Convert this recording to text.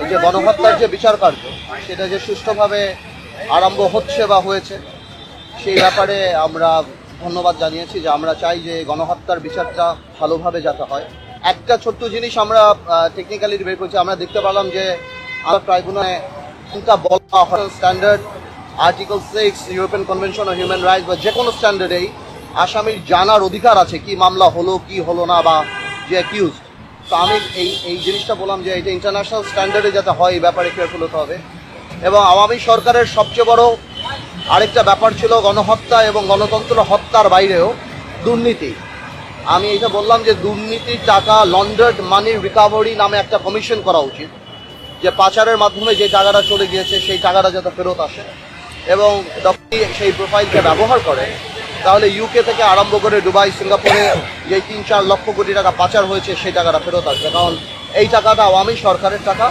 এই যে গণহত্যার যে বিচার কার্য সেটা যে সুষ্ঠুভাবে আরম্ভ হচ্ছে বা হয়েছে সেই ব্যাপারে আমরা ধন্যবাদ জানিয়েছি যে আমরা চাই যে গণহত্যার বিচারটা ভালোভাবে যাতে হয়। একটা ছোট্ট জিনিস আমরা টেকনিক্যালি বের করছি, আমরা দেখতে পেলাম যে আমরা ট্রাইব্যুনালে বলা হয় standard article 6 European convention on human rights বা যে কোনো স্ট্যান্ডার্ডেই আসামির জানার অধিকার আছে কি মামলা হলো কি হলো না বা যে অ্যাকিউজ। তো আমি এই জিনিসটা বললাম যে এটা ইন্টারন্যাশনাল স্ট্যান্ডার্ডে যাতে হয় এই ব্যাপারে কেয়ারফুল হতে হবে। এবং আওয়ামী সরকারের সবচেয়ে বড় আরেকটা ব্যাপার ছিল গণহত্যা এবং গণতন্ত্র হত্যার বাইরেও দুর্নীতি। আমি এটা বললাম যে দুর্নীতির টাকা লন্ডার্ড মানি রিকভারি নামে একটা কমিশন করা উচিত, যে পাচারের মাধ্যমে যে টাকাটা চলে গিয়েছে সেই টাকাটা যাতে ফেরত আসে এবং সেই প্রোফাইলকে ব্যবহার করে তাহলে ইউকে থেকে আরম্ভ করে দুবাই সিঙ্গাপুরে যে 3-4 লক্ষ কোটি টাকা পাচার হয়েছে সেই টাকাটা ফেরত আসবে, কারণ এই টাকাটা আওয়ামী সরকারের টাকা।